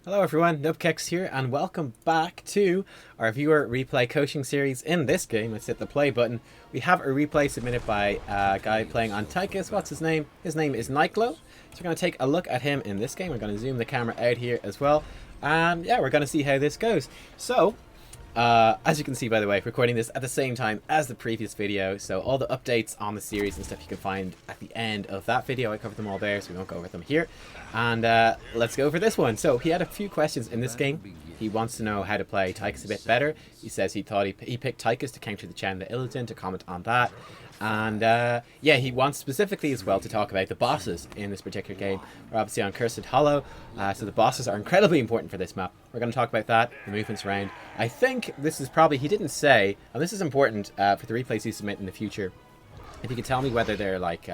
Hello everyone, Nubkeks here, and welcome back to our viewer replay coaching series. In this game, let's hit the play button. We have a replay submitted by a guy playing on Tychus. What's his name? His name is Nightglow. So we're going to take a look at him in this game. We're going to zoom the camera out here as well. And yeah, we're going to see how this goes. So, as you can see, by the way, recording this at the same time as the previous video. So all the updates on the series and stuff you can find at the end of that video. I covered them all there, so we won't go over them here. And let's go for this one. So he had a few questions in this game. He wants to know how to play Tychus a bit better. He says he thought he picked Tychus to counter the Chen, the Illidan, to comment on that. And yeah, he wants specifically as well to talk about the bosses in this particular game. We're obviously on Cursed Hollow, so the bosses are incredibly important for this map. We're going to talk about that, the movements around. I think this is probably, he didn't say, and this is important for the replays you submit in the future. If you could tell me whether they're like,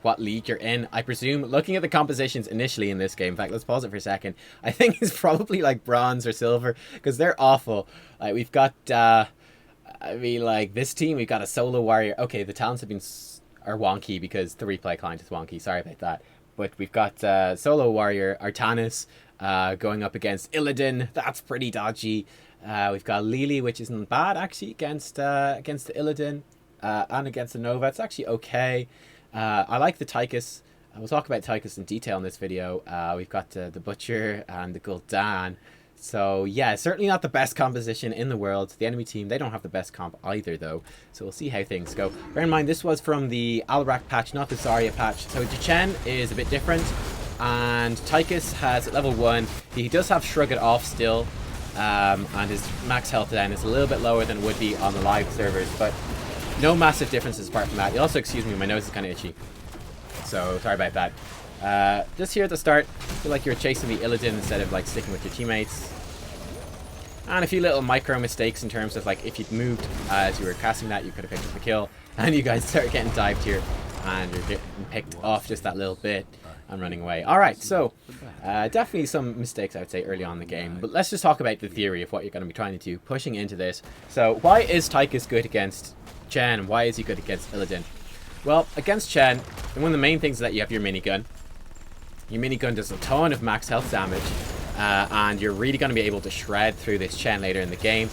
what league you're in. I presume, looking at the compositions initially in this game, in fact, let's pause it for a second. I think it's probably like bronze or silver, because they're awful. Like, we've got, I mean, like, this team, we've got a solo warrior. Okay, the talents have been, are wonky because the replay client is wonky. Sorry about that. But we've got solo warrior Artanis going up against Illidan. That's pretty dodgy. We've got Lily, which isn't bad, actually, against the Illidan. And against the Nova. It's actually okay. I like the Tychus. We'll talk about Tychus in detail in this video. We've got the Butcher and the Gul'dan. So yeah, certainly not the best composition in the world. The enemy team, they don't have the best comp either though. So we'll see how things go. Bear in mind, this was from the Alrak patch, not the Zarya patch. So Chen is a bit different. And Tychus has at level 1. He does have Shrug It Off still. And his max health down is a little bit lower than would be on the live servers. But no massive differences apart from that. Also, excuse me, my nose is kind of itchy. So sorry about that. Just here at the start, I feel like you're chasing the Illidan instead of like sticking with your teammates. And a few little micro mistakes in terms of like if you'd moved as you were casting that, you could have picked up the kill. And you guys start getting dived here and you're getting picked off just that little bit and running away. Alright, so definitely some mistakes I would say early on in the game. But let's just talk about the theory of what you're going to be trying to do pushing into this. So why is Tychus good against Chen and why is he good against Illidan? Well, against Chen, one of the main things is that you have your minigun. Your minigun does a ton of max health damage, and you're really going to be able to shred through this Chen later in the game.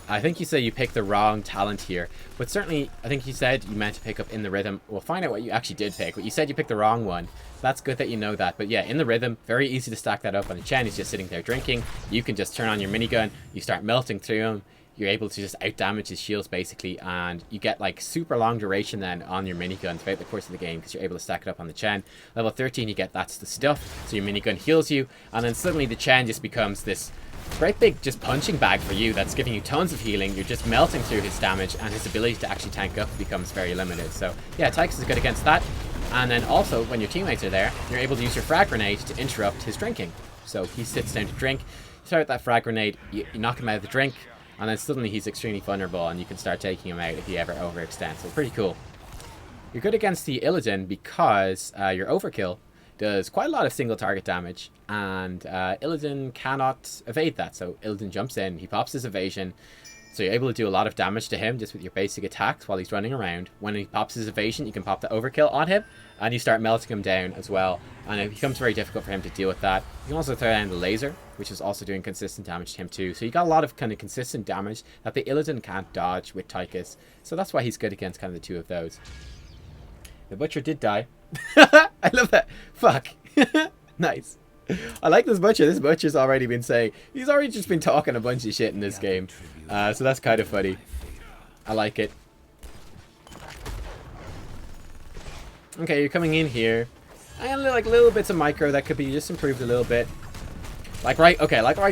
I think you said you picked the wrong talent here, but certainly I think you said you meant to pick up In the Rhythm. We'll find out what you actually did pick, but you said you picked the wrong one. That's good that you know that, but yeah, In the Rhythm, very easy to stack that up on a Chen. He's just sitting there drinking. You can just turn on your minigun, you start melting through him. You're able to just out-damage his shields, basically, and you get, like, super long duration then on your minigun throughout the course of the game because you're able to stack it up on the Chen. Level 13, you get That's the Stuff, so your minigun heals you, and then suddenly the Chen just becomes this great big just punching bag for you that's giving you tons of healing. You're just melting through his damage, and his ability to actually tank up becomes very limited. So, yeah, Tychus is good against that. And then also, when your teammates are there, you're able to use your frag grenade to interrupt his drinking. So he sits down to drink, you start that frag grenade, you knock him out of the drink, and then suddenly he's extremely vulnerable and you can start taking him out if he ever overextends. So pretty cool. You're good against the Illidan because your overkill does quite a lot of single target damage. And Illidan cannot evade that. So Illidan jumps in, he pops his evasion. So you're able to do a lot of damage to him just with your basic attacks while he's running around. When he pops his evasion, you can pop the overkill on him. And you start melting him down as well. And it becomes very difficult for him to deal with that. You can also throw down the laser, which is also doing consistent damage to him too. So you got a lot of kind of consistent damage that the Illidan can't dodge with Tychus. So that's why he's good against kind of the two of those. The Butcher did die. I love that. Fuck. Nice. I like this Butcher. This Butcher's already been saying... He's already just been talking a bunch of shit in this game. So that's kind of funny. I like it. Okay, you're coming in here. And like little bits of micro that could be just improved a little bit. Like right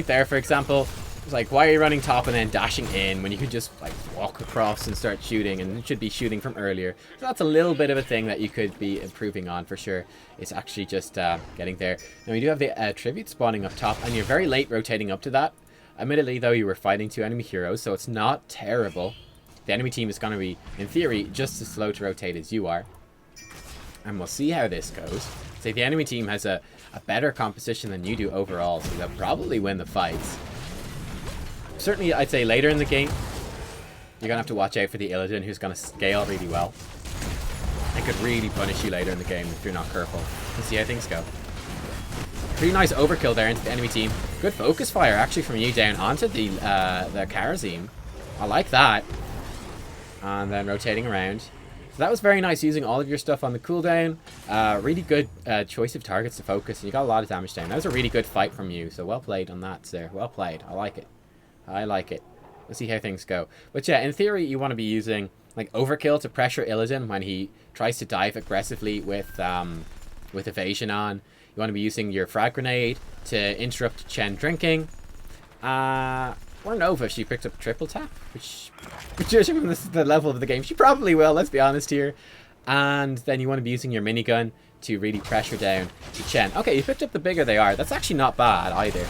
there, for example. It's like, why are you running top and then dashing in when you could just like walk across and start shooting, and it should be shooting from earlier. So that's a little bit of a thing that you could be improving on for sure. It's actually just getting there. Now we do have the tribute spawning up top, and you're very late rotating up to that. Admittedly though, you were fighting 2 enemy heroes, so it's not terrible. The enemy team is going to be, in theory, just as slow to rotate as you are. And we'll see how this goes. Say the enemy team has a better composition than you do overall, so they'll probably win the fights. Certainly, I'd say later in the game, you're going to have to watch out for the Illidan, who's going to scale really well. And could really punish you later in the game if you're not careful. We'll see how things go. Pretty nice overkill there into the enemy team. Good focus fire actually from you down onto the Karazim. I like that. And then rotating around. So that was very nice, using all of your stuff on the cooldown. Really good choice of targets to focus, and you got a lot of damage down. That was a really good fight from you, so well played on that, sir. Well played. I like it. I like it. Let's see how things go. But yeah, in theory, you want to be using like overkill to pressure Illidan when he tries to dive aggressively with evasion on. You want to be using your frag grenade to interrupt Chen drinking. Or Nova, she picked up triple tap, which judging from the level of the game, she probably will, let's be honest here. And then you want to be using your minigun to really pressure down to Chen. Okay, you picked up the bigger they are. That's actually not bad either.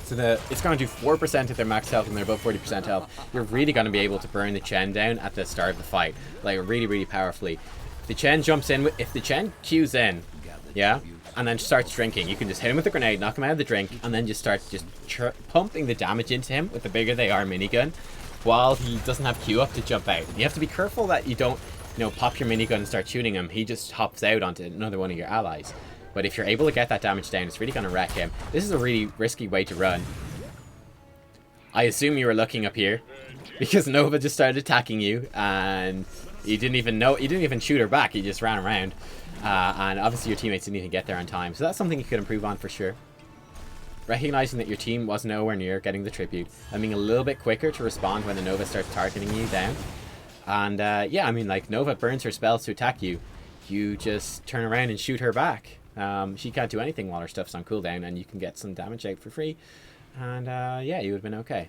So it's going to do 4% of their max health and they're above 40% health. You're really going to be able to burn the Chen down at the start of the fight. Like, really, really powerfully. If the Chen jumps in, if the Chen queues in, yeah, and then starts drinking, you can just hit him with a grenade, knock him out of the drink, and then just start pumping the damage into him with the bigger they are minigun, while he doesn't have Q up to jump out. You have to be careful that you don't, pop your minigun and start shooting him. He just hops out onto another one of your allies. But if you're able to get that damage down, it's really going to wreck him. This is a really risky way to run. I assume you were looking up here, because Nova just started attacking you, and you didn't even shoot her back, you just ran around. And obviously your teammates didn't even get there on time. So that's something you could improve on for sure. Recognizing that your team was nowhere near getting the tribute. And being a little bit quicker to respond when the Nova starts targeting you down. And yeah, I mean, like, Nova burns her spells to attack you. You just turn around and shoot her back. She can't do anything while her stuff's on cooldown, and you can get some damage out for free. And yeah, you would have been okay.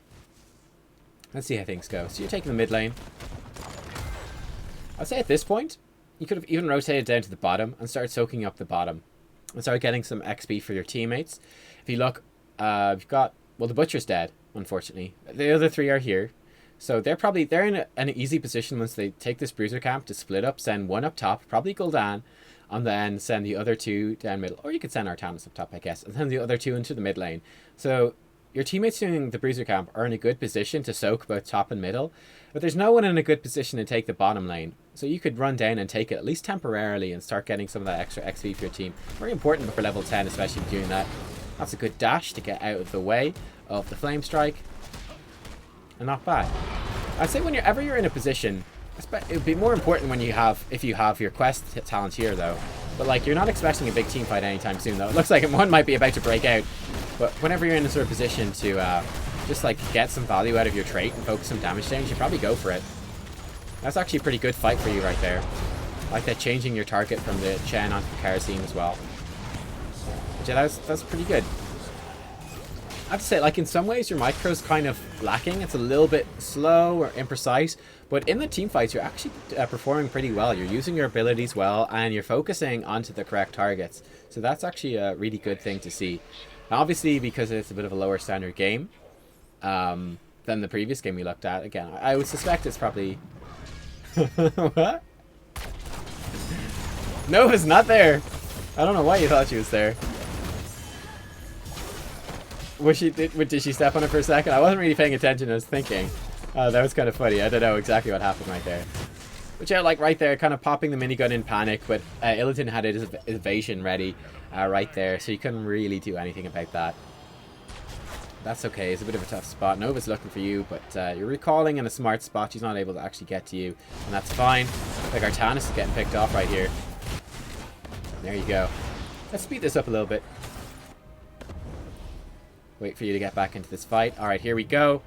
Let's see how things go. So you're taking the mid lane. I'd say at this point, you could have even rotated down to the bottom and started soaking up the bottom. And start getting some XP for your teammates. If you look, you've got... Well, the Butcher's dead, unfortunately. The other three are here. So they're in an easy position once they take this Bruiser camp to split up, send one up top, probably Gul'dan, and then send the other two down middle. Or you could send Artanis up top, I guess, and send the other two into the mid lane. So your teammates doing the Bruiser camp are in a good position to soak both top and middle, but there's no one in a good position to take the bottom lane. So you could run down and take it, at least temporarily, and start getting some of that extra XP for your team. Very important for level 10, especially doing that. That's a good dash to get out of the way of the Flame Strike. And not bad. I'd say whenever you're in a position, it would be more important when if you have your quest talent here, though. But like, you're not expecting a big team fight anytime soon, though. It looks like one might be about to break out. But whenever you're in a sort of position to just like get some value out of your trait and focus some damage down, you should probably go for it. That's actually a pretty good fight for you right there. I like that, changing your target from the Chen onto the Karazim as well. But yeah, that's pretty good. I have to say, like, in some ways your micro's kind of lacking. It's a little bit slow or imprecise, but in the team fights you're actually performing pretty well. You're using your abilities well, and you're focusing onto the correct targets. So that's actually a really good thing to see. Now, obviously, because it's a bit of a lower standard game than the previous game we looked at, again, I would suspect it's probably... What? Nova's not there. I don't know why you thought she was there. Did she step on it for a second? I wasn't really paying attention. I was thinking. That was kind of funny. I don't know exactly what happened right there. But yeah, like right there, kind of popping the minigun in panic. But Illidan had his evasion ready right there, so you couldn't really do anything about that. That's okay. It's a bit of a tough spot. Nova's looking for you, but you're recalling in a smart spot. She's not able to actually get to you, and that's fine. Like, Artanis is getting picked off right here. There you go. Let's speed this up a little bit. Wait for you to get back into this fight. Alright, here we go.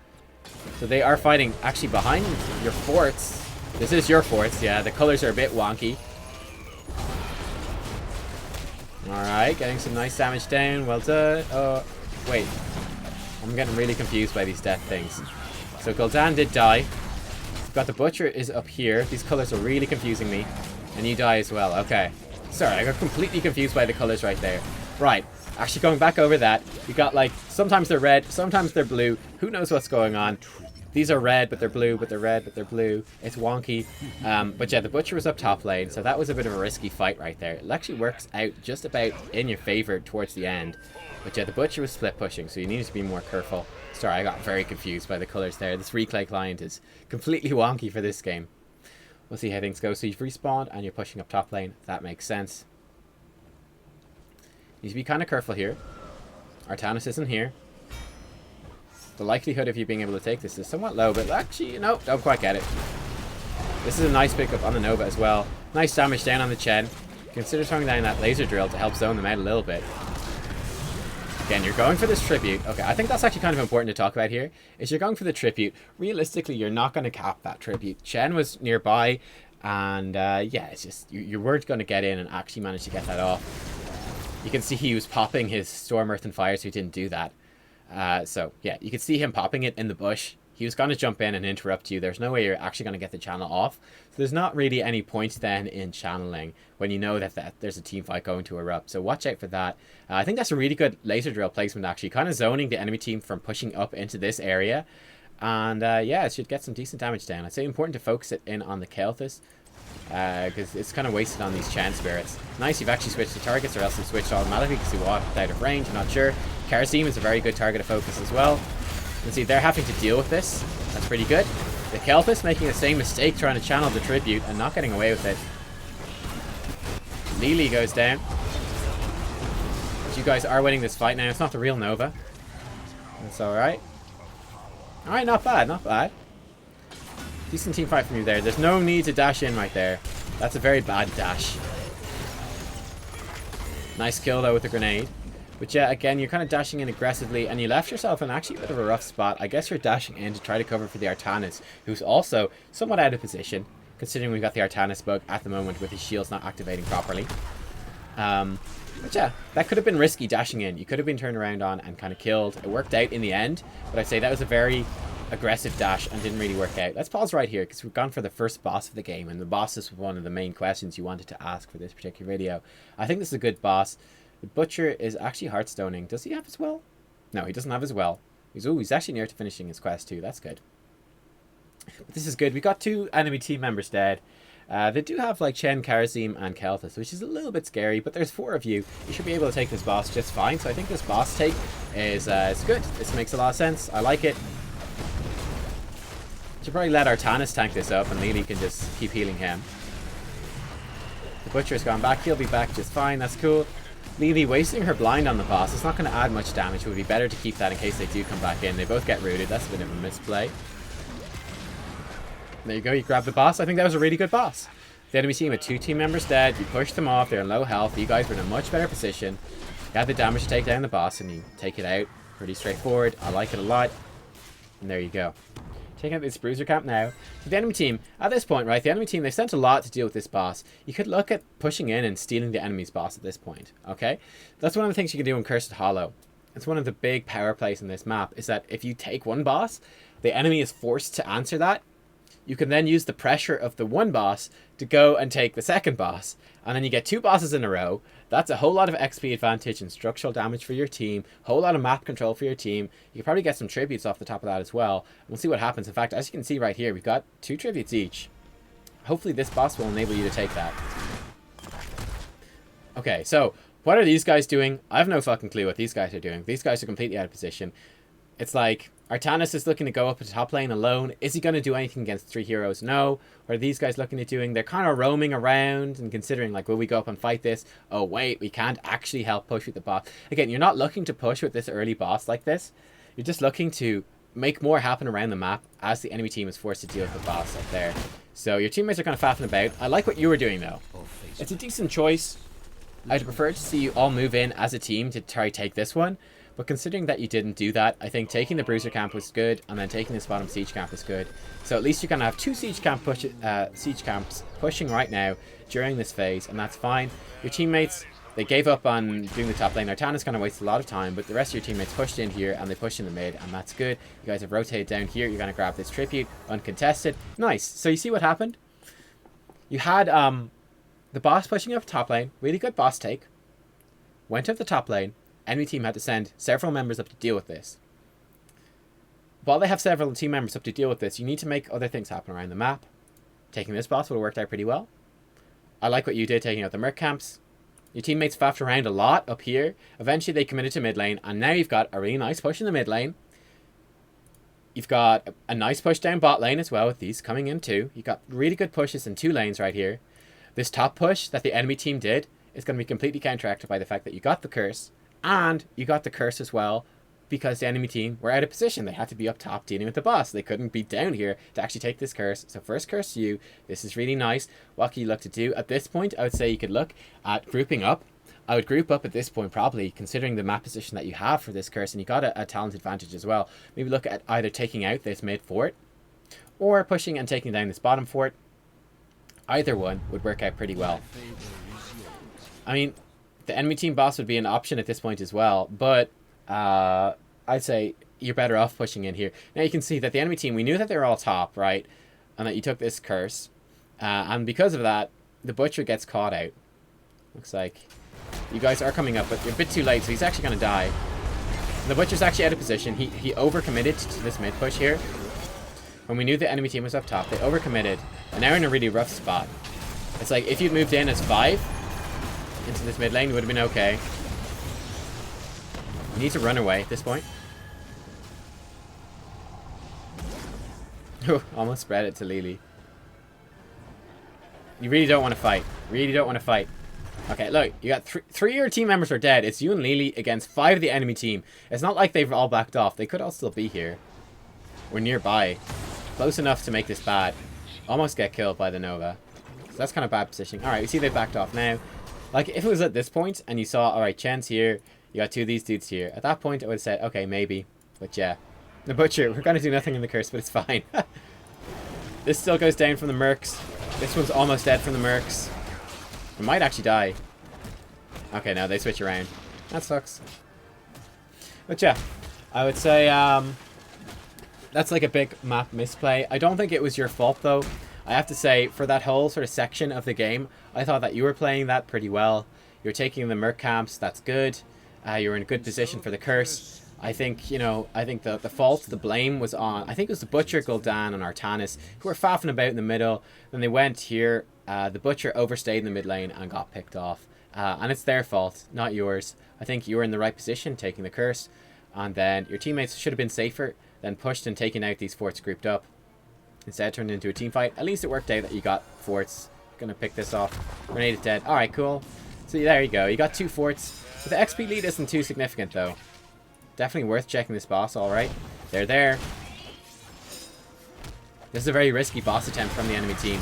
So they are fighting actually behind your forts. This is your forts, yeah. The colors are a bit wonky. Alright, getting some nice damage down. Well done. Oh, wait. I'm getting really confused by these death things. So Gul'dan did die. We've got the Butcher is up here. These colors are really confusing me. And you die as well. Okay. Sorry, I got completely confused by the colors right there. Right. Actually, going back over that, you got, like, sometimes they're red, sometimes they're blue. Who knows what's going on? These are red, but they're blue, but they're red, but they're blue. It's wonky. But yeah, the Butcher was up top lane, so that was a bit of a risky fight right there. It actually works out just about in your favor towards the end. But yeah, the Butcher was split pushing, so you needed to be more careful. Sorry, I got very confused by the colors there. This replay client is completely wonky for this game. We'll see how things go. So you've respawned and you're pushing up top lane. That makes sense. need to be kind of careful here. Artanis isn't here. The likelihood of you being able to take this is somewhat low, but actually, no, don't quite get it. This is a nice pickup on the Nova as well. Nice damage down on the Chen. Consider throwing down that laser drill to help zone them out a little bit. Again, you're going for this tribute. Okay, I think that's actually kind of important to talk about here. Is you're going for the tribute. Realistically, you're not going to cap that tribute. Chen was nearby, and yeah, it's just you weren't going to get in and actually manage to get that off. You can see he was popping his Storm, Earth, and Fire, so he didn't do that. So yeah, you can see him popping it in the bush. He was going to jump in and interrupt you. There's no way you're actually going to get the channel off. So there's not really any point then in channeling when you know that there's a team fight going to erupt. So watch out for that. I think that's a really good laser drill placement, actually. Kind of zoning the enemy team from pushing up into this area. And yeah, it should get some decent damage down. I'd say important to focus it in on the Kelthus, because it's kind of wasted on these Chan Spirits. Nice, you've actually switched the targets, or else you've switched automatically because you walked out of range. I'm not sure. Karasim is a very good target of focus as well. You can see they're having to deal with this. That's pretty good. The Kelthus making the same mistake trying to channel the tribute and not getting away with it. Lili goes down. But you guys are winning this fight now. It's not the real Nova. That's alright. Alright, not bad, not bad. Decent team fight from you there. There's no need to dash in right there. That's a very bad dash. Nice kill though with the grenade. But yeah, again, you're kind of dashing in aggressively, and you left yourself in actually a bit of a rough spot. I guess you're dashing in to try to cover for the Artanis, who's also somewhat out of position, considering we've got the Artanis bug at the moment with his shields not activating properly. But yeah, that could have been risky dashing in. You could have been turned around on and kind of killed. It worked out in the end, but I'd say that was a very aggressive dash and didn't really work out. Let's pause right here because we've gone for the first boss of the game, and the boss is one of the main questions you wanted to ask for this particular video. I think this is a good boss. The Butcher is actually Heartstoning. Does he have his well? No, he doesn't have his well. He's actually near to finishing his quest too. That's good. But this is good. We got 2 enemy team members dead. They do have like Chen, Karasim, and Kelthus, which is a little bit scary, but there's 4 of you. You should be able to take this boss just fine. So I think this boss take is good. This makes a lot of sense. I like it. Should probably let Artanis tank this up, and Lili can just keep healing him. The Butcher's gone back. He'll be back just fine. That's cool. Lili wasting her blind on the boss. It's not going to add much damage. It would be better to keep that in case they do come back in. They both get rooted. That's a bit of a misplay. There you go. You grab the boss. I think that was a really good boss. The enemy team had 2 team members dead. You pushed them off. They're in low health. You guys were in a much better position. You had the damage to take down the boss, and you take it out. Pretty straightforward. I like it a lot. And there you go. Taking out this bruiser camp now. So the enemy team, at this point, right, the enemy team, they've sent a lot to deal with this boss. You could look at pushing in and stealing the enemy's boss at this point, okay? That's one of the things you can do in Cursed Hollow. It's one of the big power plays in this map, is that if you take one boss, the enemy is forced to answer that. You can then use the pressure of the one boss to go and take the second boss. And then you get 2 bosses in a row. That's a whole lot of XP advantage and structural damage for your team. Whole lot of map control for your team. You can probably get some tributes off the top of that as well. We'll see what happens. In fact, as you can see right here, we've got 2 tributes each. Hopefully this boss will enable you to take that. Okay, so what are these guys doing? I have no fucking clue what these guys are doing. These guys are completely out of position. It's like Artanis is looking to go up to top lane alone. Is he going to do anything against 3 heroes? No. What are these guys looking at doing? They're kind of roaming around and considering, like, will we go up and fight this? Oh, wait, we can't actually help push with the boss. Again, you're not looking to push with this early boss like this. You're just looking to make more happen around the map as the enemy team is forced to deal with the boss up there. So your teammates are kind of faffing about. I like what you were doing, though. It's a decent choice. I'd prefer to see you all move in as a team to try to take this one. But considering that you didn't do that, I think taking the Bruiser camp was good, and then taking this bottom siege camp was good. So at least you're going to have 2 siege camps pushing right now during this phase, and that's fine. Your teammates, they gave up on doing the top lane. Artanis kind of wasted a lot of time, but the rest of your teammates pushed in here, and they pushed in the mid, and that's good. You guys have rotated down here. You're going to grab this tribute, uncontested. Nice. So you see what happened? You had the boss pushing up top lane. Really good boss take. Went up the top lane. Enemy team had to send several members up to deal with this. While they have several team members up to deal with this, you need to make other things happen around the map. Taking this boss would have worked out pretty well. I like what you did, taking out the merc camps. Your teammates faffed around a lot up here. Eventually they committed to mid lane, and now you've got a really nice push in the mid lane. You've got a nice push down bot lane as well with these coming in too. You've got really good pushes in 2 lanes right here. This top push that the enemy team did is going to be completely counteracted by the fact that you got the curse, and you got the curse as well because the enemy team were out of position. They had to be up top dealing with the boss. They couldn't be down here to actually take this curse. So first curse to you. This is really nice. What can you look to do? At this point, I would say you could look at grouping up. I would group up at this point probably, considering the map position that you have for this curse, and you got a talent advantage as well. Maybe look at either taking out this mid fort, or pushing and taking down this bottom fort. Either one would work out pretty well. I mean, the enemy team boss would be an option at this point as well, but I'd say you're better off pushing in here. Now you can see that the enemy team, we knew that they were all top, right? And that you took this curse. And because of that, the Butcher gets caught out. Looks like you guys are coming up, but you're a bit too late, so he's actually going to die. And the Butcher's actually out of position. He overcommitted to this mid push here. When we knew the enemy team was up top, they overcommitted. And now we're in a really rough spot. It's like, if you'd moved in as 5 into this mid lane, it would have been okay. You need to run away at this point. Almost spread it to Lily. You really don't want to fight. Really don't want to fight. Okay, look, you got three of your team members are dead. It's you and Lily against 5 of the enemy team. It's not like they've all backed off. They could all still be here. We're nearby. Close enough to make this bad. Almost get killed by the Nova. So that's kind of bad positioning. Alright, we see they backed off now. Like, if it was at this point and you saw, alright, Chen's here, you got 2 of these dudes here. At that point, I would have said, okay, maybe. But yeah. The Butcher, we're going to do nothing in the curse, but it's fine. This still goes down from the Mercs. This one's almost dead from the Mercs. It might actually die. Okay, no, they switch around. That sucks. But yeah, I would say that's like a big map misplay. I don't think it was your fault, though. I have to say, for that whole sort of section of the game, I thought that you were playing that pretty well. You're taking the Merc camps, that's good. You're in a good position for the curse. I think, you know, I think the fault, the blame was on, I think it was the Butcher, Gul'dan, and Artanis, who were faffing about in the middle. Then they went here. The Butcher overstayed in the mid lane and got picked off. And it's their fault, not yours. I think you were in the right position, taking the curse. And then your teammates should have been safer, then pushed and taken out these forts grouped up. Instead, turned into a team fight. At least it worked out that you got forts. Gonna pick this off. Grenade is dead. Alright, cool. So there you go. You got 2 forts. But the XP lead isn't too significant, though. Definitely worth checking this boss, alright. They're there. This is a very risky boss attempt from the enemy team.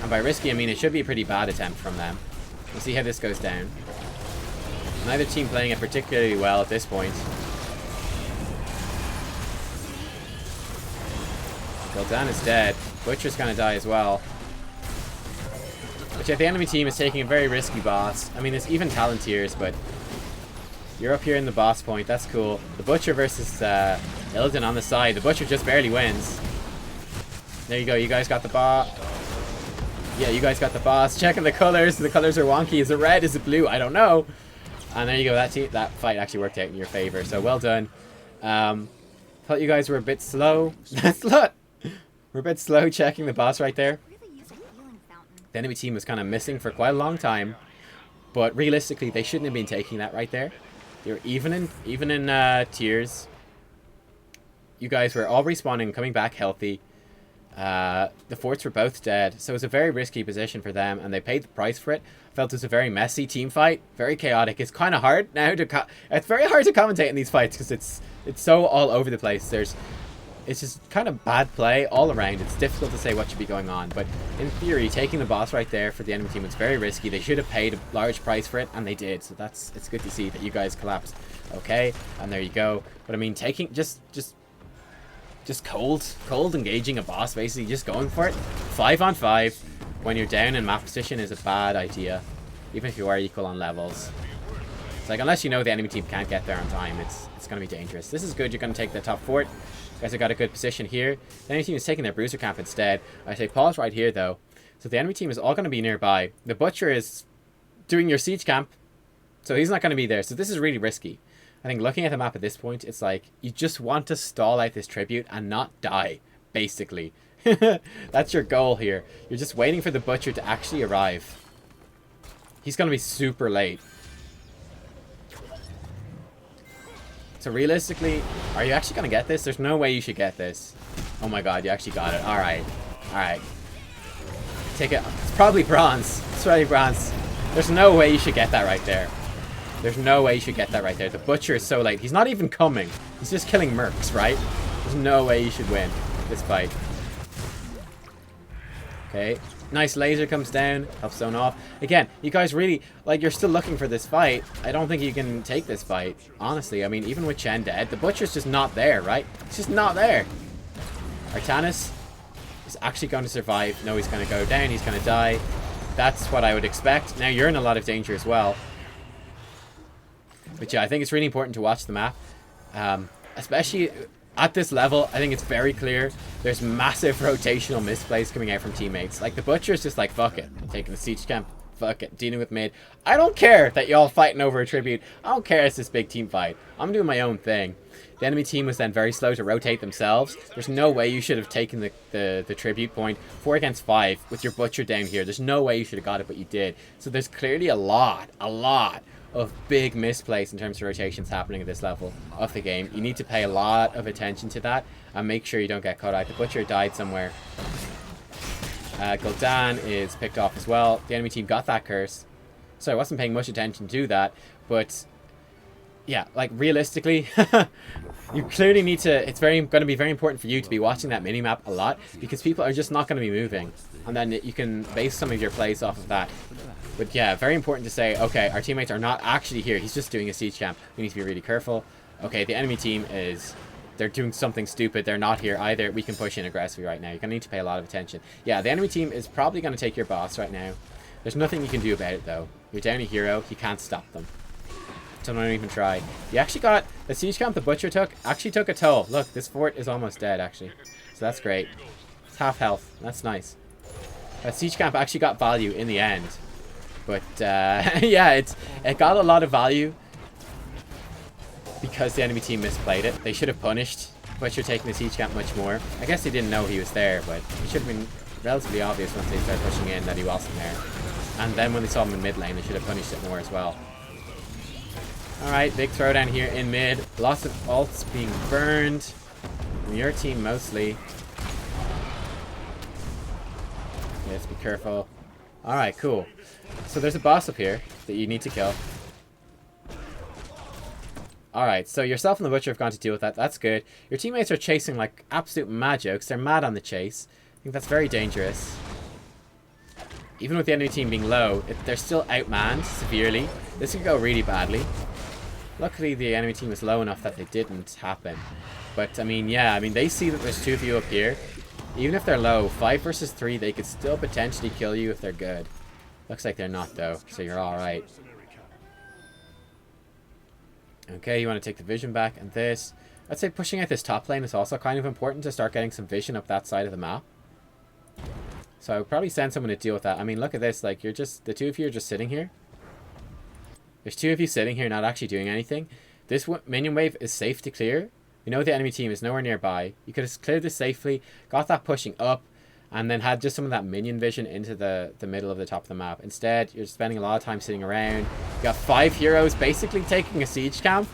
And by risky, I mean it should be a pretty bad attempt from them. We'll see how this goes down. Neither team playing it particularly well at this point. Gul'dan is dead. Butcher's gonna die as well. But yeah, the enemy team is taking a very risky boss. I mean, there's even Talontiers, but you're up here in the boss point. That's cool. The Butcher versus Illidan on the side. The Butcher just barely wins. There you go. You guys got the boss. Yeah, you guys got the boss. Checking the colors. The colors are wonky. Is it red? Is it blue? I don't know. And there you go. That fight actually worked out in your favor. So well done. Thought you guys were a bit slow. Look! We're a bit slow checking the boss right there. The enemy team was kind of missing for quite a long time. But realistically, they shouldn't have been taking that right there. They were even in tiers. You guys were all respawning, coming back healthy. The forts were both dead, so it was a very risky position for them, and they paid the price for it. I felt it was a very messy team fight, very chaotic. It's kind of hard now to it's very hard to commentate in these fights because it's so all over the place. It's just kind of bad play all around. It's difficult to say what should be going on, but in theory, taking the boss right there for the enemy team was very risky. They should have paid a large price for it, and they did. So it's good to see that you guys collapsed. Okay, and there you go. But I mean, taking just cold engaging a boss, basically just going for it 5 on 5 when you're down in map position is a bad idea, even if you are equal on levels. It's like, unless you know the enemy team can't get there on time, it's gonna be dangerous. This is good. You're gonna take the top fort. You guys have got a good position here. The enemy team is taking their bruiser camp instead. I say pause right here though. So the enemy team is all gonna be nearby. The Butcher is doing your siege camp, so he's not gonna be there. So this is really risky. I think looking at the map at this point, it's like, you just want to stall out this tribute and not die, basically. That's your goal here. You're just waiting for the Butcher to actually arrive. He's going to be super late. So realistically, are you actually going to get this? There's no way you should get this. Oh my god, you actually got it. Alright. Alright. Take it. It's probably bronze. It's probably bronze. There's no way you should get that right there. There's no way you should get that right there. The Butcher is so late. He's not even coming. He's just killing mercs, right? There's no way you should win this fight. Okay. Nice laser comes down. Helps zone off. Again, you guys really, like, you're still looking for this fight. I don't think you can take this fight. Honestly, I mean, even with Chen dead, the Butcher's just not there, right? It's just not there. Artanis is actually going to survive. No, he's going to go down. He's going to die. That's what I would expect. Now, you're in a lot of danger as well. But yeah, I think it's really important to watch the map. Especially at this level, I think it's very clear there's massive rotational misplays coming out from teammates. Like, the Butcher's just like, fuck it. I'm taking the siege camp. Fuck it. Dealing with mid. I don't care that y'all fighting over a tribute. I don't care it's this big team fight. I'm doing my own thing. The enemy team was then very slow to rotate themselves. There's no way you should have taken the tribute point 4 against 5 with your Butcher down here. There's no way you should have got it, but you did. So there's clearly a lot of big misplays in terms of rotations happening at this level of the game. You need to pay a lot of attention to that and make sure you don't get caught out. The Butcher died somewhere. Gul'dan is picked off as well. The enemy team got that curse. So I wasn't paying much attention to that, but yeah, like, realistically, you clearly need to, it's going to be very important for you to be watching that minimap a lot, because people are just not going to be moving, and then you can base some of your plays off of that. But yeah, very important to say, okay, our teammates are not actually here. He's just doing a siege camp. We need to be really careful. Okay, the enemy team is, they're doing something stupid. They're not here either. We can push in aggressively right now. You're going to need to pay a lot of attention. Yeah, the enemy team is probably going to take your boss right now. There's nothing you can do about it, though. You're down a hero. You can't stop them. So don't even try. You actually got, the siege camp the Butcher actually took a toll. Look, this fort is almost dead, actually. So that's great. It's half health. That's nice. That siege camp actually got value in the end. But, yeah, it got a lot of value because the enemy team misplayed it. They should have punished Butcher taking the siege camp much more. I guess they didn't know he was there, but it should have been relatively obvious once they started pushing in that he wasn't there. And then when they saw him in mid lane, they should have punished it more as well. Alright, big throwdown here in mid. Lots of ults being burned from your team mostly. Yes, be careful. Alright, cool. So there's a boss up here that you need to kill. Alright, so yourself and the Butcher have gone to deal with that. That's good. Your teammates are chasing like absolute mad jokes. They're mad on the chase. I think that's very dangerous. Even with the enemy team being low, they're still outmanned severely. This could go really badly. Luckily, the enemy team was low enough that it didn't happen. But, I mean, yeah, I mean, they see that there's 2 of you up here. Even if they're low, 5 versus 3, they could still potentially kill you if they're good. Looks like they're not, though, so you're alright. Okay, you want to take the vision back, and this. I'd say pushing out this top lane is also kind of important to start getting some vision up that side of the map. So I would probably send someone to deal with that. I mean, look at this, like, you're just, the 2 of you are just sitting here. There's 2 of you sitting here not actually doing anything. This minion wave is safe to clear. You know the enemy team is nowhere nearby. You could have cleared this safely, got that pushing up, and then had just some of that minion vision into the middle of the top of the map. Instead, you're spending a lot of time sitting around. You got 5 heroes basically taking a siege camp,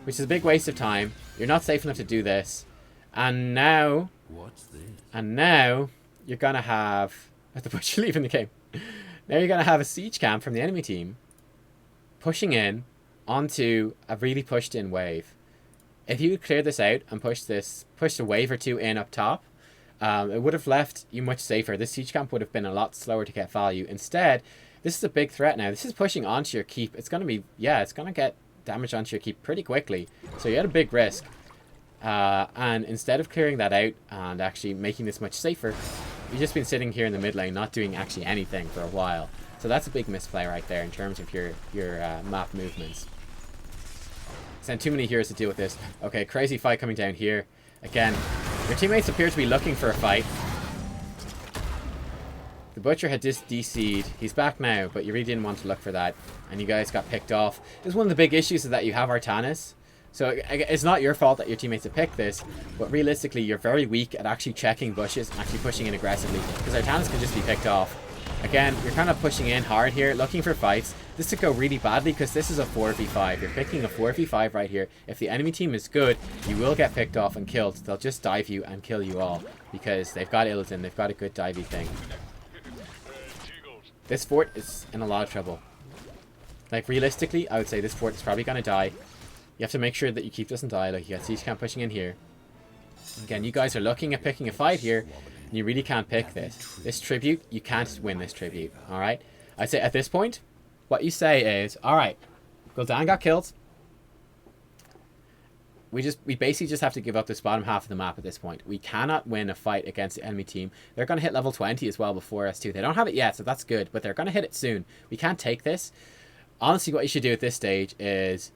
which is a big waste of time. You're not safe enough to do this. And now... What's this? And now, you're going to have... The Butcher leaving the game. Now you're going to have a siege camp from the enemy team pushing in onto a really pushed in wave. If you could clear this out and push a wave or 2 in up top, it would have left you much safer. This siege camp would have been a lot slower to get value. Instead, this is a big threat now. This is pushing onto your keep. It's going to be, yeah, it's going to get damage onto your keep pretty quickly. So you had a big risk. And instead of clearing that out and actually making this much safer, you've just been sitting here in the mid lane, not doing actually anything for a while. So that's a big misplay right there in terms of your map movements. Send too many heroes to deal with this. Okay, crazy fight coming down here. Again, your teammates appear to be looking for a fight. The Butcher had just DC'd. He's back now, but you really didn't want to look for that. And you guys got picked off. This is one of the big issues is that you have Artanis. So it's not your fault that your teammates have picked this, but realistically, you're very weak at actually checking bushes and actually pushing in aggressively, because Artanis can just be picked off. Again, you're kind of pushing in hard here, looking for fights. This could go really badly because this is a 4v5. You're picking a 4v5 right here. If the enemy team is good, you will get picked off and killed. They'll just dive you and kill you all because they've got Illidan. They've got a good divey thing. This fort is in a lot of trouble. Like, realistically, I would say this fort is probably going to die. You have to make sure that your keep doesn't die. Like, you got siege camp pushing in here. Again, you guys are looking at picking a fight here, and you really can't pick this. This tribute, you can't win this tribute, alright? I'd say at this point, what you say is, alright, Gul'dan got killed. We basically just have to give up this bottom half of the map at this point. We cannot win a fight against the enemy team. They're going to hit level 20 as well before us too. They don't have it yet, so that's good, but they're going to hit it soon. We can't take this. Honestly, what you should do at this stage is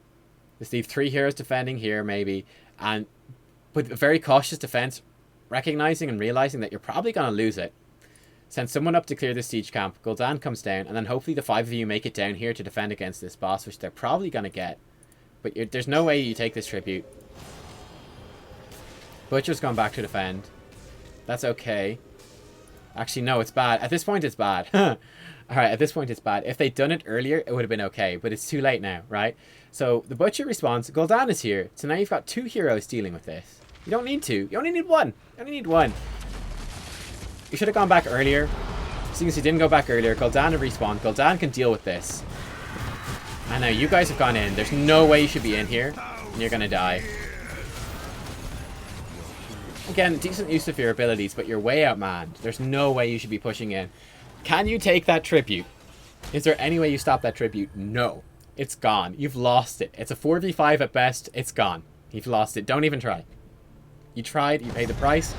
just leave 3 heroes defending here, maybe, and with a very cautious defense, recognizing and realizing that you're probably going to lose it. Send someone up to clear the siege camp. Gul'dan comes down, and then hopefully the 5 of you make it down here to defend against this boss, which they're probably going to get. But there's no way you take this tribute. Butcher's gone back to defend. That's okay. Actually, no, it's bad. At this point, it's bad. Alright, at this point, it's bad. If they'd done it earlier, it would have been okay. But it's too late now, right? So, the Butcher responds. Gul'dan is here. So now you've got 2 heroes dealing with this. You don't need 2. You only need 1. You only need 1. You should have gone back earlier. Seeing as you didn't go back earlier, Gul'dan have respawned. Gul'dan can deal with this. I know, you guys have gone in. There's no way you should be in here. And you're going to die. Again, decent use of your abilities, but you're way outmanned. There's no way you should be pushing in. Can you take that tribute? Is there any way you stop that tribute? No. It's gone. You've lost it. It's a 4v5 at best. It's gone. You've lost it. Don't even try. You tried. You paid the price.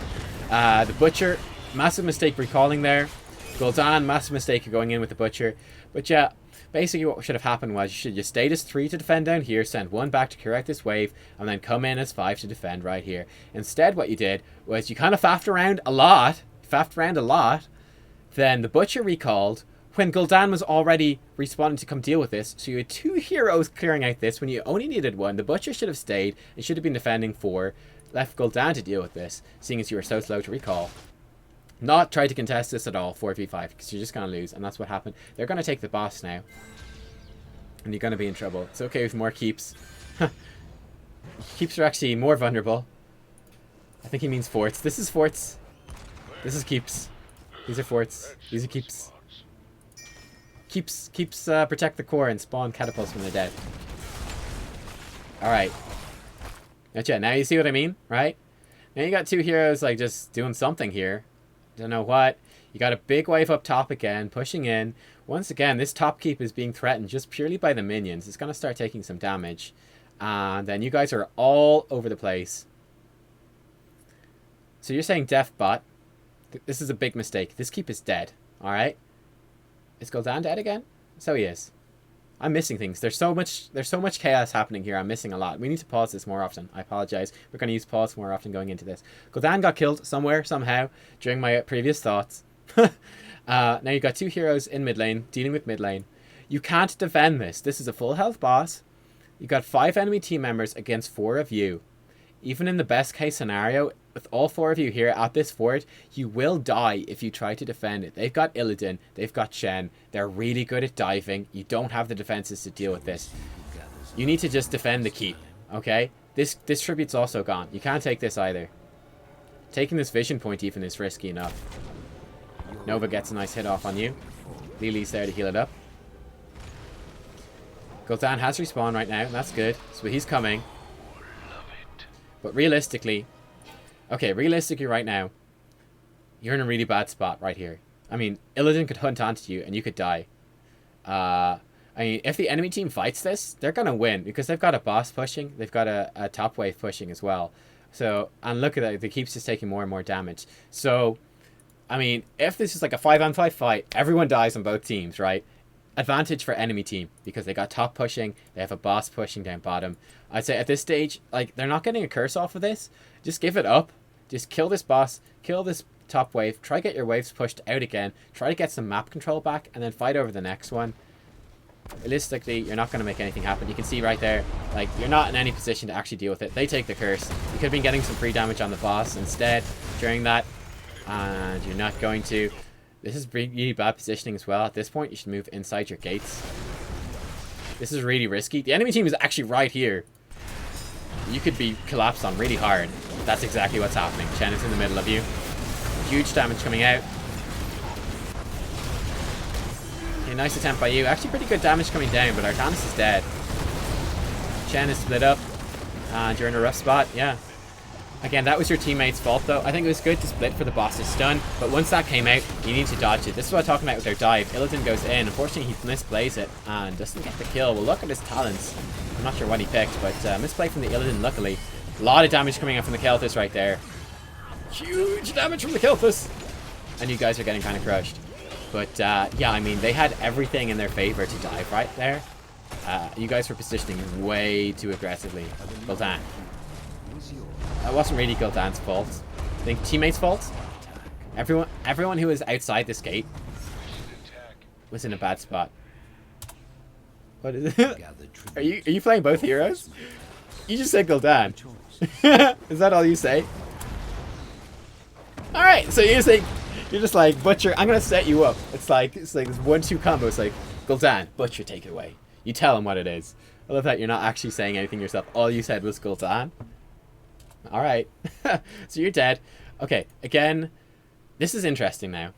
The Butcher, massive mistake recalling there. Gul'dan, massive mistake going in with the Butcher. But yeah, basically what should have happened was you should just stayed as 3 to defend down here, send 1 back to correct this wave, and then come in as 5 to defend right here. Instead, what you did was you kind of faffed around a lot. Then the Butcher recalled when Gul'dan was already responding to come deal with this. So you had 2 heroes clearing out this when you only needed 1. The Butcher should have stayed and should have been defending 4. Left Gul'dan to deal with this, seeing as you were so slow to recall. Not try to contest this at all, 4v5, because you're just going to lose, and that's what happened. They're going to take the boss now, and you're going to be in trouble. It's okay with more keeps. Keeps are actually more vulnerable. I think he means forts. This is forts. This is keeps. These are forts. These are keeps. Keeps protect the core and spawn catapults when they're dead. Alright. Gotcha. Now you see what I mean, right? Now you got 2 heroes like just doing something here. Don't know what. You got a big wave up top again, pushing in. Once again, this top keep is being threatened just purely by the minions. It's going to start taking some damage. And then you guys are all over the place. So you're saying def bot. This is a big mistake. This keep is dead. Alright? Is Gul'dan dead again? So he is. I'm missing things. There's so much chaos happening here. I'm missing a lot. We need to pause this more often. I apologize. We're going to use pause more often going into this. Gul'dan got killed somewhere, somehow, during my previous thoughts. Now you've got 2 heroes in mid lane, dealing with mid lane. You can't defend this. This is a full health boss. You've got 5 enemy team members against 4 of you. Even in the best case scenario, with all 4 of you here at this fort, you will die if you try to defend it. They've got Illidan, they've got Shen, they're really good at diving. You don't have the defenses to deal with this. You need to just defend the keep, okay? This tribute's also gone. You can't take this either. Taking this vision point even is risky enough. Nova gets a nice hit off on you. Lily's there to heal it up. Gul'dan has respawn right now, and that's good. So he's coming. But realistically, right now, you're in a really bad spot right here. I mean, Illidan could hunt onto you and you could die. I mean, if the enemy team fights this, they're going to win because they've got a boss pushing. They've got a top wave pushing as well. So, and look at that. The keeps just taking more and more damage. So, I mean, if this is like a 5-on-5 fight, everyone dies on both teams, right? Advantage for enemy team because they got top pushing, they have a boss pushing down bottom. I'd say at this stage, like, they're not getting a curse off of this. Just give it up. Just kill this boss, kill this top wave, try to get your waves pushed out again, try to get some map control back, and then fight over the next one. Realistically, you're not going to make anything happen. You can see right there, like, you're not in any position to actually deal with it. They take the curse. You could have been getting some free damage on the boss instead during that, and you're not going to. This is really bad positioning as well. At this point, you should move inside your gates. This is really risky. The enemy team is actually right here. You could be collapsed on really hard. That's exactly what's happening. Chen is in the middle of you. Huge damage coming out. nice attempt by you. Actually pretty good damage coming down, but Artanis is dead. Chen is split up. And you're in a rough spot, yeah. Again, that was your teammate's fault though. I think it was good to split for the boss's stun, but once that came out, you need to dodge it. This is what I'm talking about with their dive. Illidan goes in. Unfortunately, he misplays it and doesn't get the kill. Well, look at his talents. I'm not sure what he picked, but misplay from the Illidan, luckily. A lot of damage coming out from the Kelthus right there. Huge damage from the Kelthus. And you guys are getting kind of crushed. But, yeah, I mean, they had everything in their favor to dive right there. You guys were positioning way too aggressively. Gul'dan. That wasn't really Gul'dan's fault. I think teammates' fault. Everyone who was outside this gate was in a bad spot. What is it? Are you playing both heroes? You just said Gul'dan. Is that all you say? All right, so you're just like Butcher. I'm gonna set you up. It's like this 1-2 combo. It's like Gul'dan, Butcher, take it away. You tell him what it is. I love that you're not actually saying anything yourself. All you said was Gul'dan. All right. So you're dead. Okay, again, this is interesting now.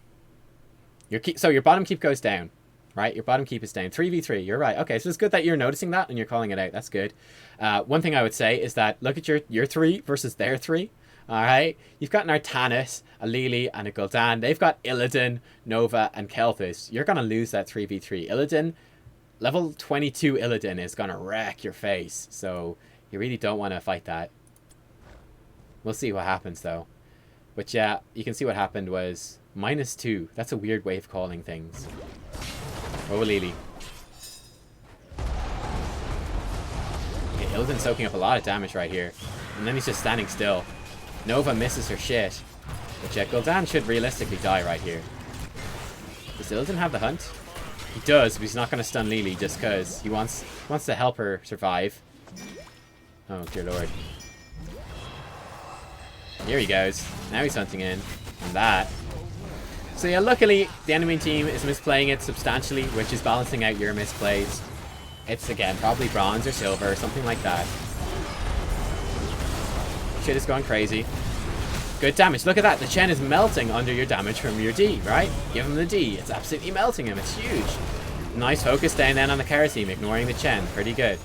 So your bottom keep goes down, right? Your bottom keep is down. 3v3, you're right. Okay, so it's good that you're noticing that and you're calling it out. That's good. One thing I would say is that look at your 3 versus their 3. All right? You've got an Artanis, a Lili, and a Gul'dan. They've got Illidan, Nova, and Kelthus. You're going to lose that 3v3. Illidan, level 22 Illidan is going to wreck your face. So you really don't want to fight that. We'll see what happens, though. But yeah, you can see what happened was -2. That's a weird way of calling things. Oh, Lili. Okay, Illidan's soaking up a lot of damage right here. And then he's just standing still. Nova misses her shit. But yeah, Gul'dan should realistically die right here. Does Illidan have the hunt? He does, but he's not going to stun Lili just because he wants to help her survive. Oh, dear lord. Here he goes. Now he's hunting in. And that. So yeah, luckily, the enemy team is misplaying it substantially, which is balancing out your misplays. It's, again, probably bronze or silver or something like that. Shit is going crazy. Good damage. Look at that. The Chen is melting under your damage from your D, right? Give him the D. It's absolutely melting him. It's huge. Nice focus down then on the Kara team, ignoring the Chen. Pretty good.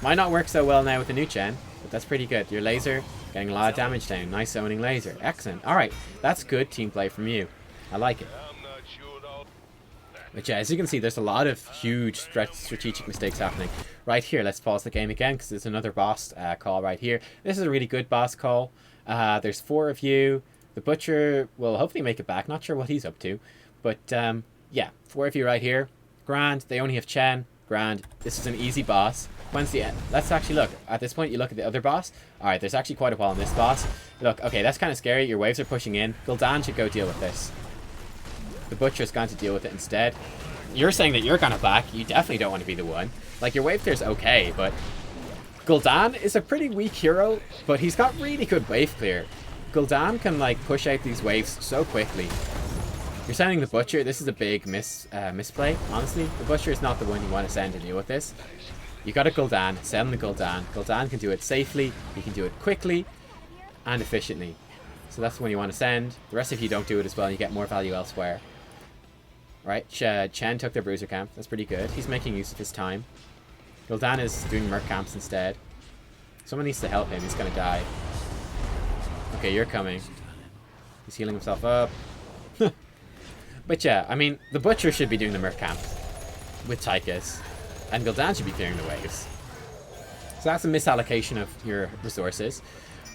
Might not work so well now with the new Chen, but that's pretty good. Your laser getting a lot of damage down. Nice zoning laser. Excellent. Alright, that's good team play from you. I like it. But yeah, as you can see, there's a lot of huge strategic mistakes happening. Right here, let's pause the game again because there's another boss call right here. This is a really good boss call. There's 4 of you. The Butcher will hopefully make it back. Not sure what he's up to. But yeah, 4 of you right here. Grand. They only have Chen. Grand. This is an easy boss. When's the end? Let's actually look. At this point, you look at the other boss. Alright, there's actually quite a while on this boss. Look, okay, that's kind of scary. Your waves are pushing in. Gul'dan should go deal with this. The Butcher's going to deal with it instead. You're saying that you're kind of back. You definitely don't want to be the one. Like, your wave clear's okay, but Gul'dan is a pretty weak hero, but he's got really good wave clear. Gul'dan can, like, push out these waves so quickly. You're sending the Butcher. This is a big misplay, honestly. The Butcher is not the one you want to send to deal with this. You got a Gul'dan. Send the Gul'dan. Gul'dan can do it safely. He can do it quickly and efficiently. So that's the one you want to send. The rest of you don't do it as well, and you get more value elsewhere. Right, Chen took the Bruiser Camp. That's pretty good. He's making use of his time. Gul'dan is doing Merc Camps instead. Someone needs to help him. He's going to die. Okay, you're coming. He's healing himself up. But yeah, I mean, the Butcher should be doing the Merc Camp with Tychus. And Gul'dan should be clearing the waves. So that's a misallocation of your resources.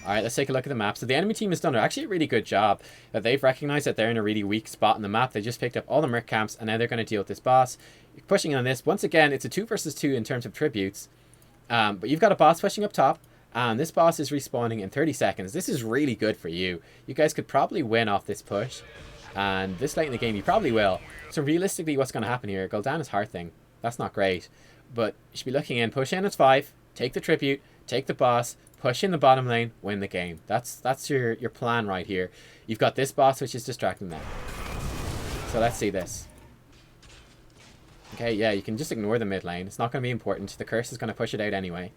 Alright, let's take a look at the map. So the enemy team has done actually a really good job. That they've recognized that they're in a really weak spot on the map. They just picked up all the Merc camps, and now they're going to deal with this boss. You're pushing on this. Once again, it's a 2 versus 2 in terms of tributes. But you've got a boss pushing up top. And this boss is respawning in 30 seconds. This is really good for you. You guys could probably win off this push. And this late in the game, you probably will. So realistically, what's going to happen here? Gul'dan is hearthing. That's not great. But you should be looking in. Push in at 5. Take the tribute. Take the boss. Push in the bottom lane, win the game. That's your plan right here. You've got this boss which is distracting them. So let's see this. Okay, yeah, you can just ignore the mid lane. It's not going to be important. The curse is going to push it out anyway.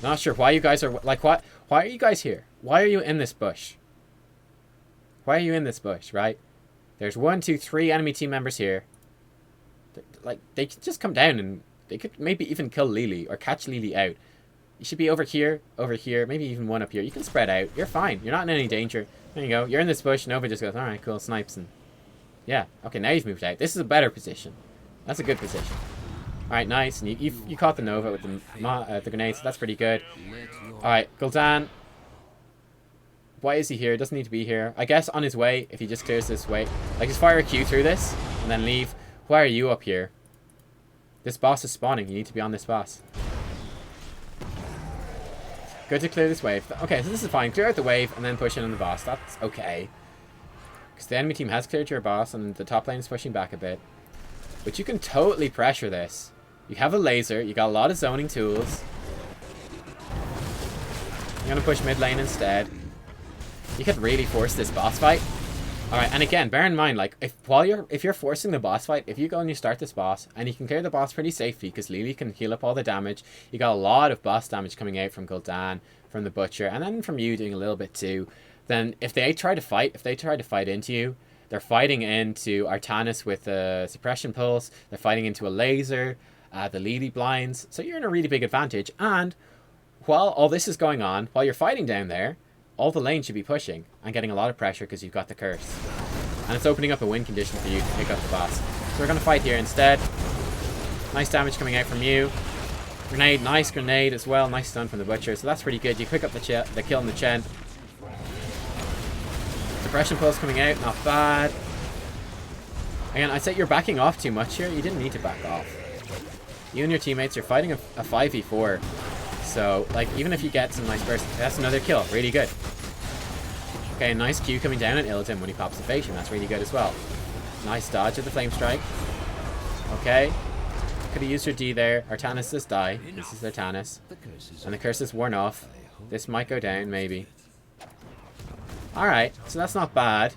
Not sure why you guys are... Like, what? Why are you guys here? Why are you in this bush? Why are you in this bush, right? There's 1, 2, 3 enemy team members here. like, they could just come down and they could maybe even kill Lily or catch Lily out. You should be over here, maybe even one up here. You can spread out. You're fine. You're not in any danger. There you go. You're in this bush. Nova just goes, alright, cool, snipes. And yeah, okay, now you've moved out. This is a better position. That's a good position. Alright, nice. And you caught the Nova with the grenade, so that's pretty good. Alright, Gul'dan. Why is he here? Doesn't need to be here. I guess on his way, if he just clears this way. Like, just fire a Q through this, and then leave. Why are you up here? This boss is spawning. You need to be on this boss. Good to clear this wave. Okay, so this is fine. Clear out the wave, and then push in on the boss. That's okay. Because the enemy team has cleared your boss, and the top lane is pushing back a bit. But you can totally pressure this. You have a laser. You got a lot of zoning tools. You're going to push mid lane instead. You could really force this boss fight. Alright, and again, bear in mind, like, if you're forcing the boss fight, if you go and you start this boss, and you can clear the boss pretty safely, because Lily can heal up all the damage, you got a lot of boss damage coming out from Gul'dan, from the Butcher, and then from you doing a little bit too, then if they try to fight into you, they're fighting into Artanis with a suppression pulse, they're fighting into a laser, the Lily blinds, so you're in a really big advantage, and while all this is going on, while you're fighting down there, all the lanes should be pushing and getting a lot of pressure because you've got the curse. And it's opening up a win condition for you to pick up the boss. So we're going to fight here instead. Nice damage coming out from you. Grenade, nice grenade as well. Nice stun from the Butcher. So that's pretty good. You pick up the kill on the Chen. Suppression pulse coming out, not bad. Again, I'd say you're backing off too much here. You didn't need to back off. You and your teammates are fighting a 5v4. So, like, even if you get some nice bursts, that's another kill. Really good. Okay, nice Q coming down on Illidan when he pops the Evasion. That's really good as well. Nice dodge of the Flame Strike. Okay. Could have used your D there. Artanis does die. This is Artanis. And the curse is worn off. This might go down, maybe. Alright, so that's not bad.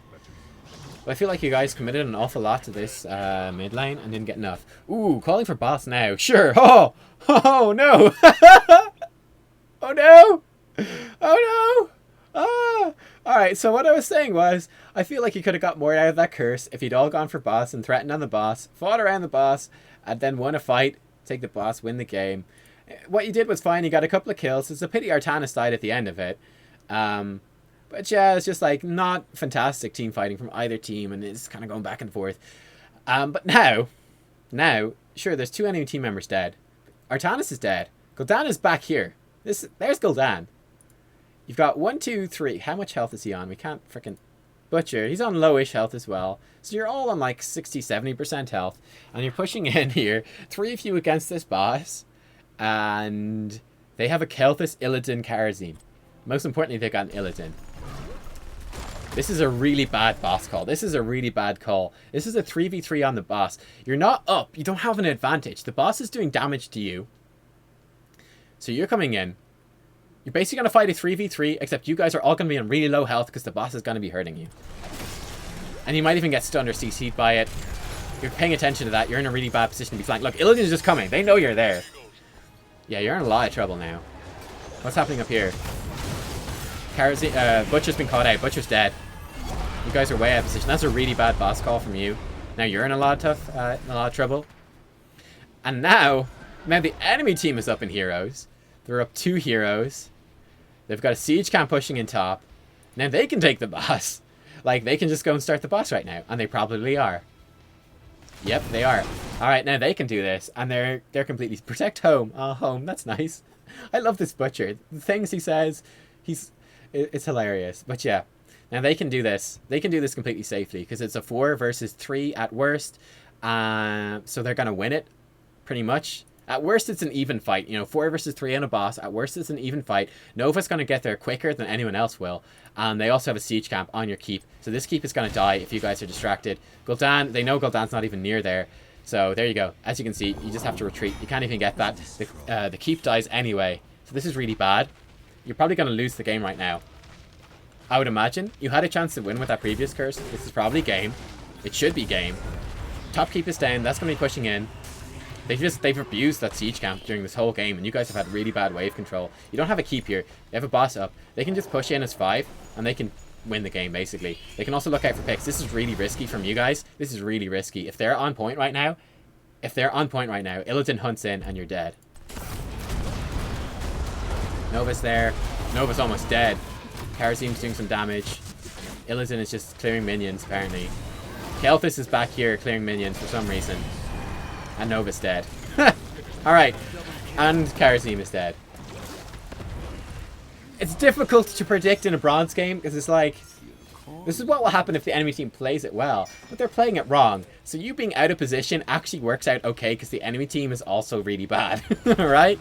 But I feel like you guys committed an awful lot to this mid lane and didn't get enough. Ooh, calling for boss now. Sure. Oh! Oh, no! Oh no! Oh no! Ah! Alright, so what I was saying was, I feel like you could have got more out of that curse if you'd all gone for boss and threatened on the boss, fought around the boss, and then won a fight, take the boss, win the game. What you did was fine, you got a couple of kills. It's a pity Artanis died at the end of it. But yeah, it's just like not fantastic team fighting from either team, and it's kind of going back and forth. But now, sure, there's 2 enemy team members dead. Artanis is dead. Gul'dan is back here. There's Gul'dan. You've got 1, 2, 3. How much health is he on? We can't freaking... Butcher. He's on lowish health as well. So you're all on like 60, 70% health. And you're pushing in here. 3 of you against this boss. And they have a Kel'Thuz's Illidan Karazim. Most importantly, they got an Illidan. This is a really bad boss call. This is a really bad call. This is a 3v3 on the boss. You're not up. You don't have an advantage. The boss is doing damage to you. So you're coming in. You're basically going to fight a 3v3, except you guys are all going to be on really low health because the boss is going to be hurting you. And you might even get stunned or CC'd by it. You're paying attention to that. You're in a really bad position to be flanked. Look, Illidan's just coming. They know you're there. Yeah, you're in a lot of trouble now. What's happening up here? Butcher's been caught out. Butcher's dead. You guys are way out of position. That's a really bad boss call from you. Now you're in a lot of trouble. And now the enemy team is up in heroes. They're up 2 heroes. They've got a siege camp pushing in top. Now they can take the boss. Like, they can just go and start the boss right now. And they probably are. Yep, they are. Alright, now they can do this. And they're completely... Protect home. Oh, home. That's nice. I love this Butcher. The things he says, it's hilarious. But yeah. Now they can do this. They can do this completely safely. Because it's a 4 versus 3 at worst. So they're going to win it. Pretty much. At worst, it's an even fight. You know, 4 versus 3 on a boss. At worst, it's an even fight. Nova's going to get there quicker than anyone else will. And they also have a siege camp on your keep. So this keep is going to die if you guys are distracted. Gul'dan, they know Gul'dan's not even near there. So there you go. As you can see, you just have to retreat. You can't even get that. The keep dies anyway. So this is really bad. You're probably going to lose the game right now. I would imagine. You had a chance to win with that previous curse. This is probably game. It should be game. Top keep is down. That's going to be pushing in. They've abused that siege camp during this whole game, and you guys have had really bad wave control. You don't have a keep here. They have a boss up. They can just push in as 5, and they can win the game, basically. They can also look out for picks. This is really risky from you guys. This is really risky. If they're on point right now, if they're on point right now, Illidan hunts in and you're dead. Nova's there. Nova's almost dead. Karasim's doing some damage. Illidan is just clearing minions, apparently. Tychus is back here clearing minions for some reason. And Nova's dead. Alright. And Karasim is dead. It's difficult to predict in a bronze game because it's like, this is what will happen if the enemy team plays it well, but they're playing it wrong. So you being out of position actually works out okay because the enemy team is also really bad, right?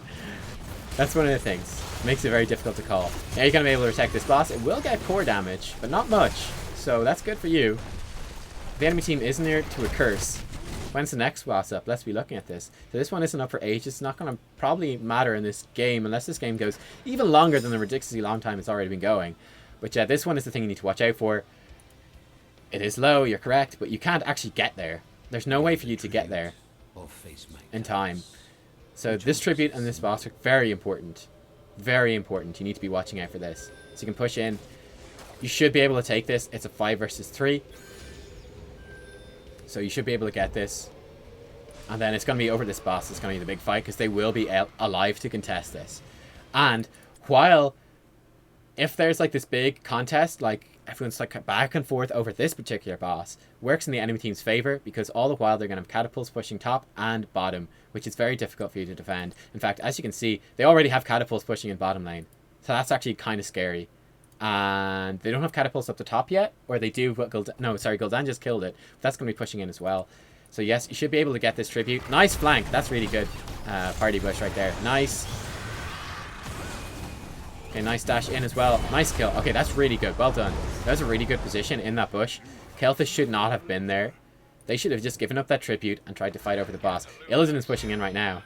That's one of the things. Makes it very difficult to call. Now you're going to be able to protect this boss. It will get core damage, but not much. So that's good for you. The enemy team is near to a curse. When's the next boss up? Let's be looking at this. So this one isn't up for ages. It's not going to probably matter in this game unless this game goes even longer than the ridiculously long time it's already been going. But yeah, this one is the thing you need to watch out for. It is low, you're correct, but you can't actually get there. There's no way for you to get there in time. So this tribute and this boss are very important. Very important. You need to be watching out for this. So you can push in. You should be able to take this. It's a 5 versus 3. So you should be able to get this. And then it's going to be over this boss. It's going to be the big fight because they will be alive to contest this. And while, if there's like this big contest, like everyone's like back and forth over this particular boss, works in the enemy team's favor because all the while they're going to have catapults pushing top and bottom, which is very difficult for you to defend. In fact, as you can see, they already have catapults pushing in bottom lane. So that's actually kind of scary. And they don't have catapults up the top yet, or they do, but Gul'dan just killed it. But that's going to be pushing in as well. So yes, you should be able to get this tribute. Nice flank. That's really good. Party bush right there. Nice. Okay, nice dash in as well. Nice kill. Okay, that's really good. Well done. That was a really good position in that bush. Tychus should not have been there. They should have just given up that tribute and tried to fight over the boss. Illidan is pushing in right now.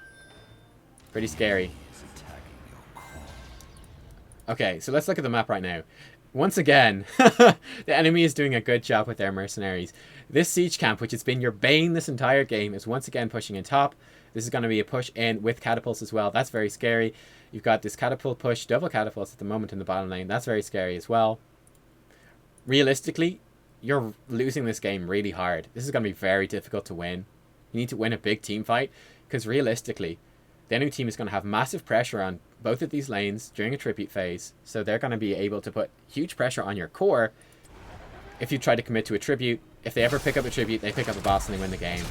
Pretty scary. Okay, so let's look at the map right now. Once again, the enemy is doing a good job with their mercenaries. This siege camp, which has been your bane this entire game, is once again pushing in top. This is going to be a push in with catapults as well. That's very scary. You've got this catapult push, double catapults at the moment in the bottom lane. That's very scary as well. Realistically, you're losing this game really hard. This is going to be very difficult to win. You need to win a big team fight because realistically, the enemy team is going to have massive pressure on both of these lanes during a tribute phase. So they're going to be able to put huge pressure on your core if you try to commit to a tribute. If they ever pick up a tribute, they pick up a boss and they win the game.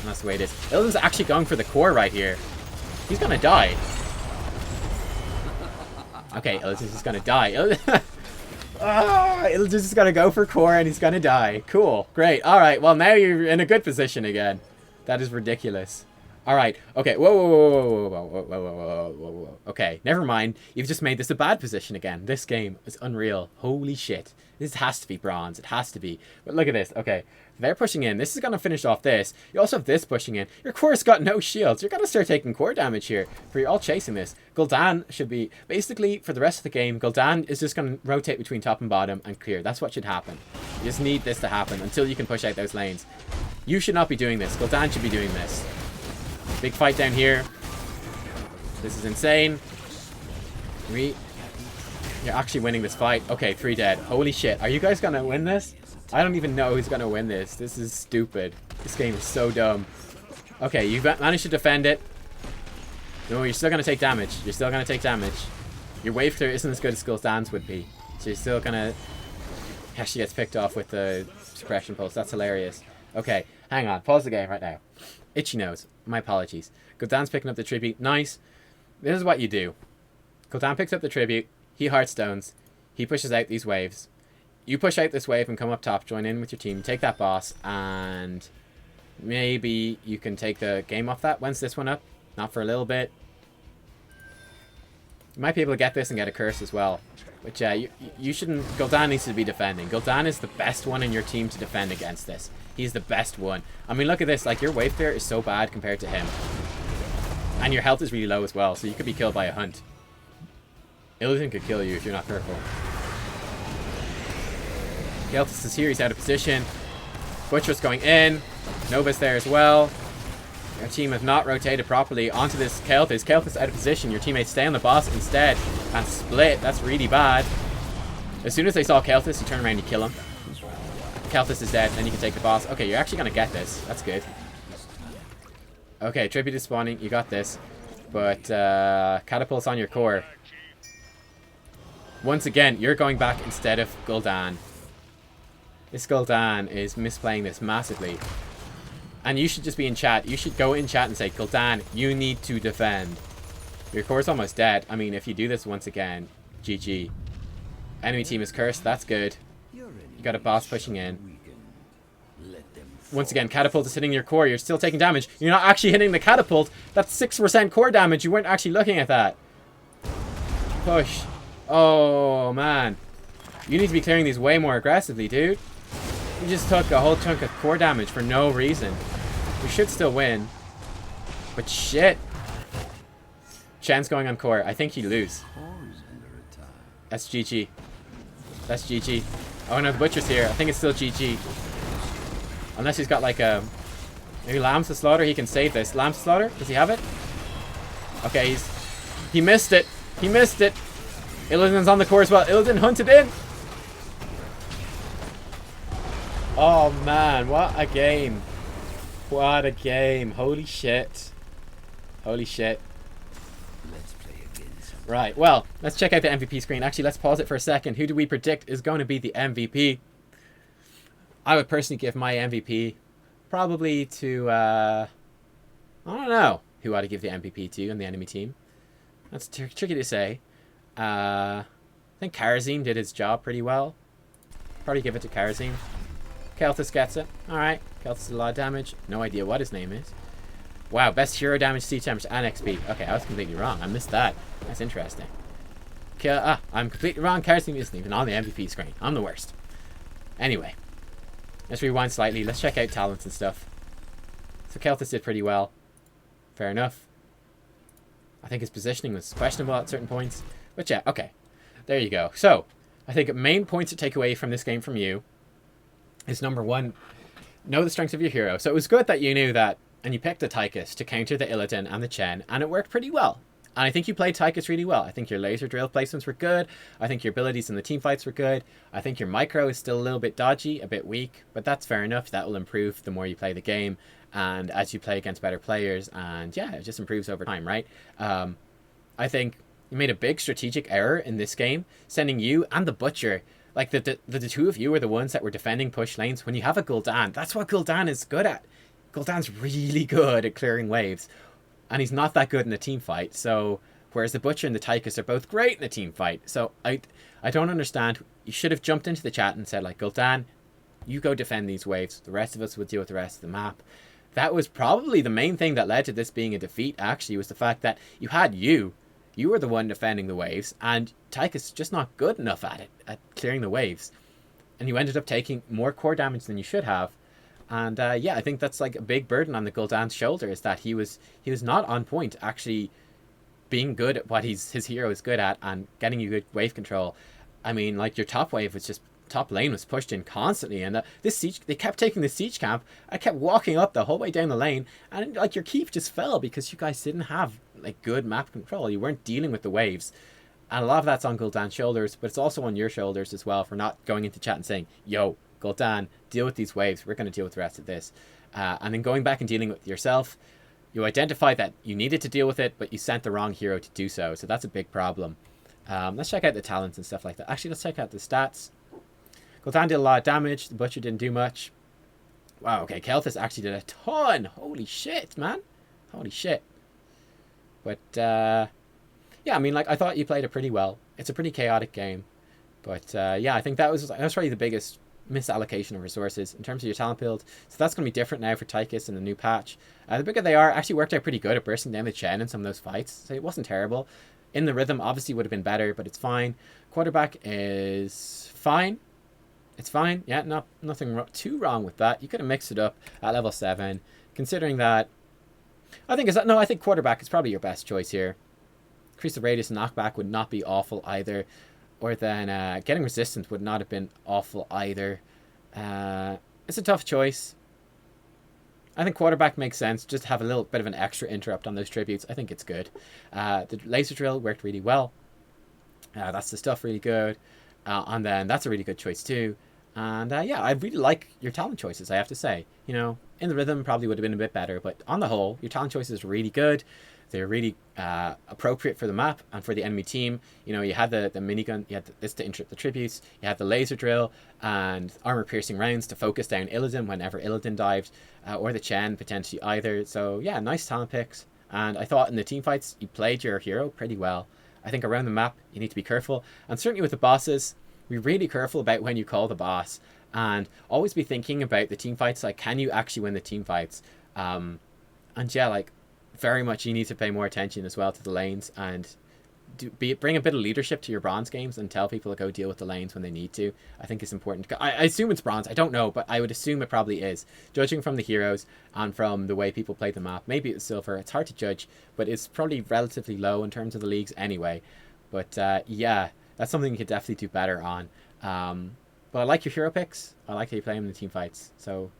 And that's the way it is. Illidan's actually going for the core right here. He's going to die. Okay, Illidan's just going to die. Illidan's just going to go for core and he's going to die. Cool. Great. Alright, well now you're in a good position again. That is ridiculous. Alright, okay, whoa. Okay, never mind. You've just made this a bad position again. This game is unreal. Holy shit. This has to be bronze. It has to be. But look at this. Okay, they're pushing in. This is going to finish off this. You also have this pushing in. Your core's got no shields. You're going to start taking core damage here. For you're all chasing this. Gul'dan should be... Basically, for the rest of the game, Gul'dan is just going to rotate between top and bottom and clear. That's what should happen. You just need this to happen until you can push out those lanes. You should not be doing this. Gul'dan should be doing this. Big fight down here. This is insane. You're actually winning this fight. Okay, 3 dead. Holy shit. Are you guys gonna win this? I don't even know who's gonna win this. This is stupid. This game is so dumb. Okay, you've managed to defend it. No, you're still gonna take damage. You're still gonna take damage. Your wave clear isn't as good as Gul'dan's would be. So you're still gonna... Yeah, she gets picked off with the suppression pulse. That's hilarious. Okay, hang on. Pause the game right now. Itchy nose. My apologies. Gul'dan's picking up the tribute. Nice. This is what you do. Gul'dan picks up the tribute. He heartstones. He pushes out these waves. You push out this wave and come up top. Join in with your team. Take that boss. And maybe you can take the game off that. When's this one up? Not for a little bit. You might be able to get this and get a curse as well. But yeah, you shouldn't... Gul'dan needs to be defending. Gul'dan is the best one in your team to defend against this. He's the best one. I mean, look at this. Like, your wave clear is so bad compared to him. And your health is really low as well, so you could be killed by a hunt. Illidan could kill you if you're not careful. Tychus is here. He's out of position. Butcher's going in. Nova's there as well. Your team have not rotated properly onto this Tychus. Tychus out of position. Your teammates stay on the boss instead and split. That's really bad. As soon as they saw Tychus, you turn around and you kill him. Tychus is dead, then you can take the boss. Okay, you're actually going to get this. That's good. Okay, tribute is spawning. You got this. But catapults on your core. Once again, you're going back instead of Gul'dan. This Gul'dan is misplaying this massively. And you should just be in chat. You should go in chat and say, Gul'dan, you need to defend. Your core's almost dead. I mean, if you do this once again, GG. Enemy team is cursed. That's good. You got a boss pushing in. Once again, catapult is hitting your core. You're still taking damage. You're not actually hitting the catapult. That's 6% core damage. You weren't actually looking at that. Push. Oh, man. You need to be clearing these way more aggressively, dude. You just took a whole chunk of core damage for no reason. We should still win. But shit. Shen's going on core. I think you lose. That's GG. That's GG. Oh no, the butcher's here. I think it's still GG. Unless he's got like a... Maybe Lambs to Slaughter. He can save this. Lambs to Slaughter? Does he have it? Okay, he missed it. He missed it. Illidan's on the core as well. Illidan hunted in. Oh man, what a game. What a game. Holy shit. Holy shit. Right, well, let's check out the MVP screen. Actually, let's pause it for a second. Who do we predict is going to be the MVP? I would personally give my MVP probably to, I don't know who I'd give the MVP to on the enemy team. That's tricky to say. I think Karazim did his job pretty well. Probably give it to Karazim. Keltis gets it. Alright, Keltis did a lot of damage. No idea what his name is. Wow, best hero damage, siege damage, and XP. Okay, I was completely wrong. I missed that. That's interesting. I'm completely wrong. Karazim isn't even on the MVP screen. I'm the worst. Anyway, let's rewind slightly. Let's check out talents and stuff. So Keltis did pretty well. Fair enough. I think his positioning was questionable at certain points. But yeah, okay. There you go. So, I think main points to take away from this game from you is number one, know the strengths of your hero. So it was good that you knew that, and you picked a Tychus to counter the Illidan and the Chen, and it worked pretty well. And I think you played Tychus really well. I think your laser drill placements were good. I think your abilities in the team fights were good. I think your micro is still a little bit dodgy, a bit weak, but that's fair enough. That will improve the more you play the game and as you play against better players, and yeah, it just improves over time, right? I think you made a big strategic error in this game, sending you and the Butcher, like the two of you were the ones that were defending push lanes. When you have a Gul'dan, that's what Gul'dan is good at. Gul'dan's really good at clearing waves, and he's not that good in a team fight. So whereas the Butcher and the Tychus are both great in a team fight. So I don't understand. You should have jumped into the chat and said, like, Gul'dan, you go defend these waves. The rest of us would deal with the rest of the map. That was probably the main thing that led to this being a defeat, actually, was the fact that you had you were the one defending the waves, and Tychus is just not good enough at it, at clearing the waves. And you ended up taking more core damage than you should have. And yeah, I think that's like a big burden on the Gul'dan's shoulder, is that he was not on point, actually being good at what his hero is good at and getting you good wave control. I mean, like, your top wave was just, top lane was pushed in constantly, and this siege, they kept taking the siege camp. I kept walking up the whole way down the lane, and like your keep just fell because you guys didn't have like good map control. You weren't dealing with the waves, and a lot of that's on Gul'dan's shoulders, but it's also on your shoulders as well for not going into chat and saying, yo, Gul'dan, deal with these waves, we're going to deal with the rest of this, and then going back and dealing with yourself. You identified that you needed to deal with it, but you sent the wrong hero to do so, so that's a big problem. Let's check out the talents and stuff like that. Actually, let's check out the stats. Gul'dan did a lot of damage. The Butcher didn't do much. Wow, okay, Keltis actually did a ton. Holy shit, man. Holy shit. But, yeah, I mean, like, I thought you played it pretty well. It's a pretty chaotic game. But, yeah, I think that was probably the biggest misallocation of resources in terms of your talent build. So that's going to be different now for Tychus in the new patch. The bigger they are, actually worked out pretty good at bursting down the Chen in some of those fights. So it wasn't terrible. In the rhythm, obviously, would have been better, but it's fine. Quarterback is fine. It's fine. Yeah, nothing too wrong with that. You could have mixed it up at level 7. Considering that, I think quarterback is probably your best choice here. Increase the radius and knockback would not be awful either. Or then getting resistance would not have been awful either. It's a tough choice. I think quarterback makes sense. Just have a little bit of an extra interrupt on those tributes. I think it's good. The laser drill worked really well. That's the stuff really good. And then that's a really good choice too. And yeah, I really like your talent choices, I have to say. You know, in the rhythm probably would have been a bit better, but on the whole, your talent choices are really good. They're really appropriate for the map and for the enemy team. You know, you had the minigun, you had this to interrupt the tributes, you had the laser drill and armor piercing rounds to focus down Illidan whenever Illidan dived, or the Chen potentially either. So yeah, nice talent picks. And I thought in the team fights you played your hero pretty well. I think around the map you need to be careful, and certainly with the bosses, be really careful about when you call the boss, and always be thinking about the team fights. Like, can you actually win the team fights? And yeah, like very much you need to pay more attention as well to the lanes, and bring a bit of leadership to your bronze games and tell people to go deal with the lanes when they need to. I think it's important. I assume it's bronze. I don't know, but I would assume it probably is, judging from the heroes and from the way people play the map. Maybe it's silver. It's hard to judge, but it's probably relatively low in terms of the leagues anyway. But yeah, that's something you could definitely do better on. But I like your hero picks. I like how you play them in the team fights. So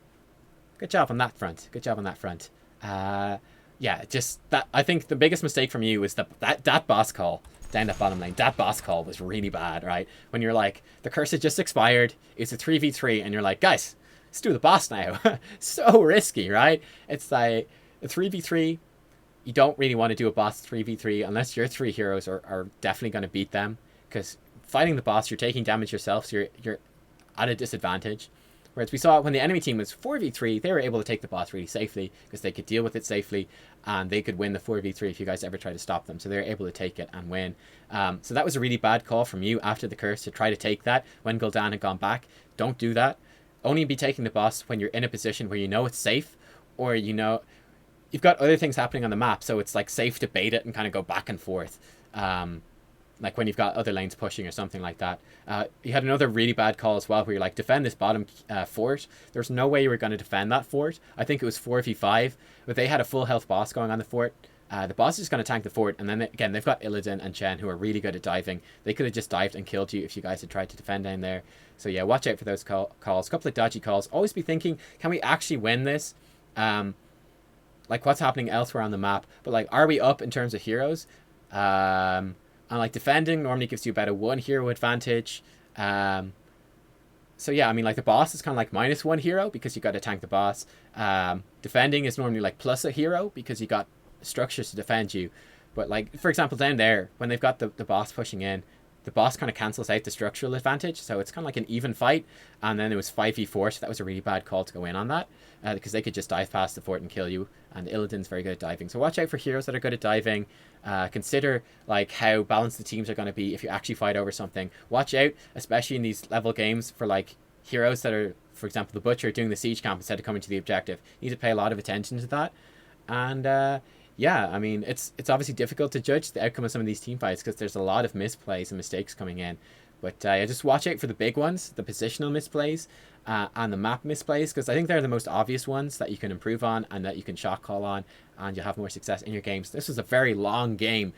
good job on that front. Good job on that front. Yeah, just that. I think the biggest mistake from you was that boss call down that bottom lane. That boss call was really bad, right? When you're like, the curse had just expired, it's a 3v3, and you're like, guys, let's do the boss now. So risky, right? It's like a 3v3. You don't really want to do a boss 3v3 unless your three heroes are definitely going to beat them, because fighting the boss, you're taking damage yourself, so you're at a disadvantage. Whereas we saw when the enemy team was 4v3, they were able to take the boss really safely because they could deal with it safely, and they could win the 4v3 if you guys ever try to stop them. So they were able to take it and win. So that was a really bad call from you after the curse to try to take that when Gul'dan had gone back. Don't do that. Only be taking the boss when you're in a position where you know it's safe, or you know you've got other things happening on the map, so it's like safe to bait it and kind of go back and forth. Like when you've got other lanes pushing or something like that. You had another really bad call as well where you're like, defend this bottom fort. There's no way you were going to defend that fort. I think it was 4v5, but they had a full health boss going on the fort. The boss is just going to tank the fort, and then again, they've got Illidan and Chen who are really good at diving. They could have just dived and killed you if you guys had tried to defend down there. So yeah, watch out for those calls. A couple of dodgy calls. Always be thinking, can we actually win this? Like, what's happening elsewhere on the map? But like, are we up in terms of heroes? And like defending normally gives you about a 1 hero advantage. So yeah, I mean, like the boss is kind of like -1 hero because you got to tank the boss. Defending is normally like plus a hero because you got structures to defend you. But like, for example, down there, when they've got the boss pushing in, the boss kind of cancels out the structural advantage. So it's kind of like an even fight. And then it was 5v4, so that was a really bad call to go in on that. Because they could just dive past the fort and kill you. And Illidan's very good at diving. So watch out for heroes that are good at diving. Consider like how balanced the teams are going to be if you actually fight over something. Watch out, especially in these level games, for like heroes that are, for example, the Butcher doing the siege camp instead of coming to the objective. You need to pay a lot of attention to that. And yeah, I mean, it's obviously difficult to judge the outcome of some of these team fights because there's a lot of misplays and mistakes coming in. But just watch out for the big ones, the positional misplays and the map misplays, because I think they're the most obvious ones that you can improve on and that you can shot call on, and you'll have more success in your games. This was a very long game,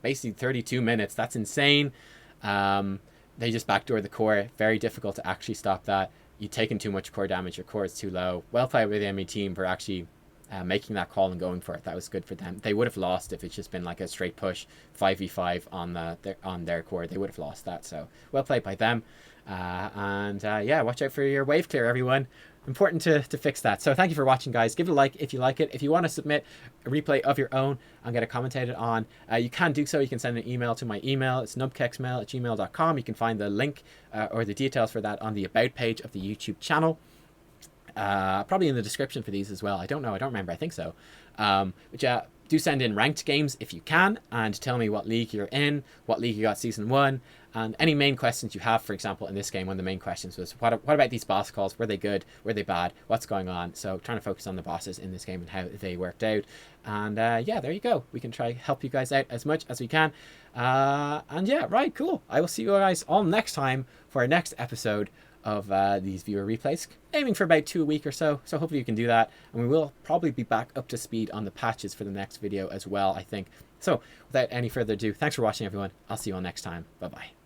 basically 32 minutes. That's insane. They just backdoor the core. Very difficult to actually stop that. You've taken too much core damage. Your core is too low. Well played by the enemy team for actually making that call and going for it. That was good for them. They would have lost if it's just been like a straight push 5v5 on their core. They would have lost that. So well played by them. Yeah, watch out for your wave clear, everyone. Important to fix that. So thank you for watching, guys. Give it a like if you like it. If you want to submit a replay of your own and get it commentated on, you can do so. You can send an email to my email. It's nubkeksmail@gmail.com. You can find the link or the details for that on the about page of the YouTube channel. Probably in the description for these as well. I don't know. I don't remember. I think so. But yeah, do send in ranked games if you can, and tell me what league you're in, what league you got season 1, and any main questions you have. For example, in this game, one of the main questions was, what about these boss calls? Were they good? Were they bad? What's going on? So trying to focus on the bosses in this game and how they worked out. And yeah, there you go. We can try help you guys out as much as we can. And yeah, right, cool. I will see you guys all next time for our next episode of these viewer replays, aiming for about 2 a week or so. So hopefully you can do that, and we will probably be back up to speed on the patches for the next video as well, I think. So without any further ado, thanks for watching, everyone. I'll see you all next time. Bye bye.